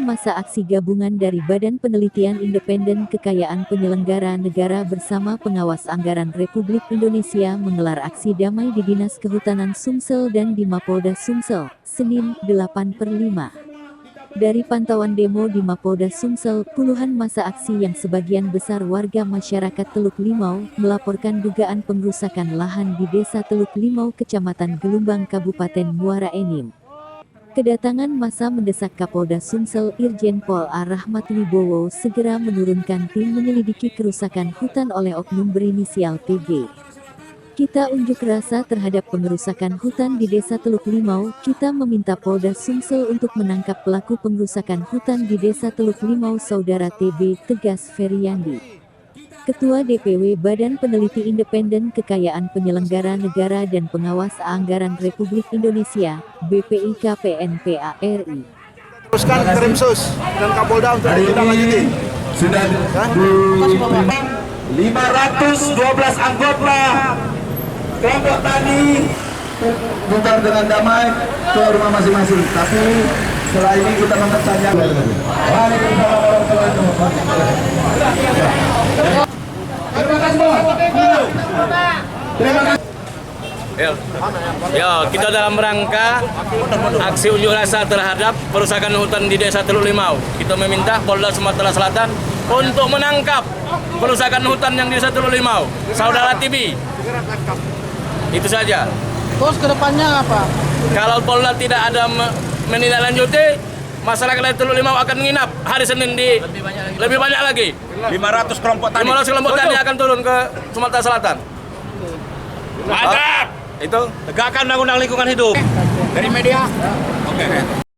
massa aksi gabungan dari Badan Penelitian Independen Kekayaan Penyelenggara Negara bersama Pengawas Anggaran Republik Indonesia menggelar aksi damai di Dinas Kehutanan Sumsel dan di Mapolda Sumsel, Senin, 8/5. Dari pantauan demo di Mapolda Sumsel, puluhan massa aksi yang sebagian besar warga masyarakat Teluk Limau melaporkan dugaan pengrusakan lahan di Desa Teluk Limau, Kecamatan Gelumbang, Kabupaten Muara Enim. Kedatangan massa mendesak Kapolda Sumsel Irjen Pol A. Rahmat Wibowo segera menurunkan tim menyelidiki kerusakan hutan oleh oknum berinisial PG. Kita unjuk rasa terhadap pengerusakan hutan di Desa Teluk Limau. Kita meminta Polda Sumsel untuk menangkap pelaku pengerusakan hutan di Desa Teluk Limau, Saudara TB, tegas Feryandi. Ketua DPW Badan Peneliti Independen Kekayaan Penyelenggara Negara dan Pengawas Anggaran Republik Indonesia, BPIK PNPA RI. Teruskan ke Rimsus dan Kapolda untuk ditindaklanjuti. Sudah 512 anggota kelompok tani putar dengan damai ke rumah masing-masing. Tapi setelah ini kita angkat saja. Waalaikumsalam warahmatullahi wabarakatuh. Terima kasih. Terima kasih. Ya, kita dalam rangka aksi unjuk rasa terhadap perusakan hutan di Desa Teluk Limau. Kita meminta Polda Sumatera Selatan untuk menangkap perusakan hutan yang di Desa Teluk Limau, Saudara TB. Itu saja. Terus kedepannya apa? Kalau Polda tidak ada menindaklanjuti, masyarakat dari Teluk Limau akan menginap hari Senin di lebih banyak lagi. 500 kelompok tani. 500 kelompok tani akan turun ke Sumatera Selatan. Mantap. Itu Tegakkan undang-undang lingkungan hidup. Dari media. Oke.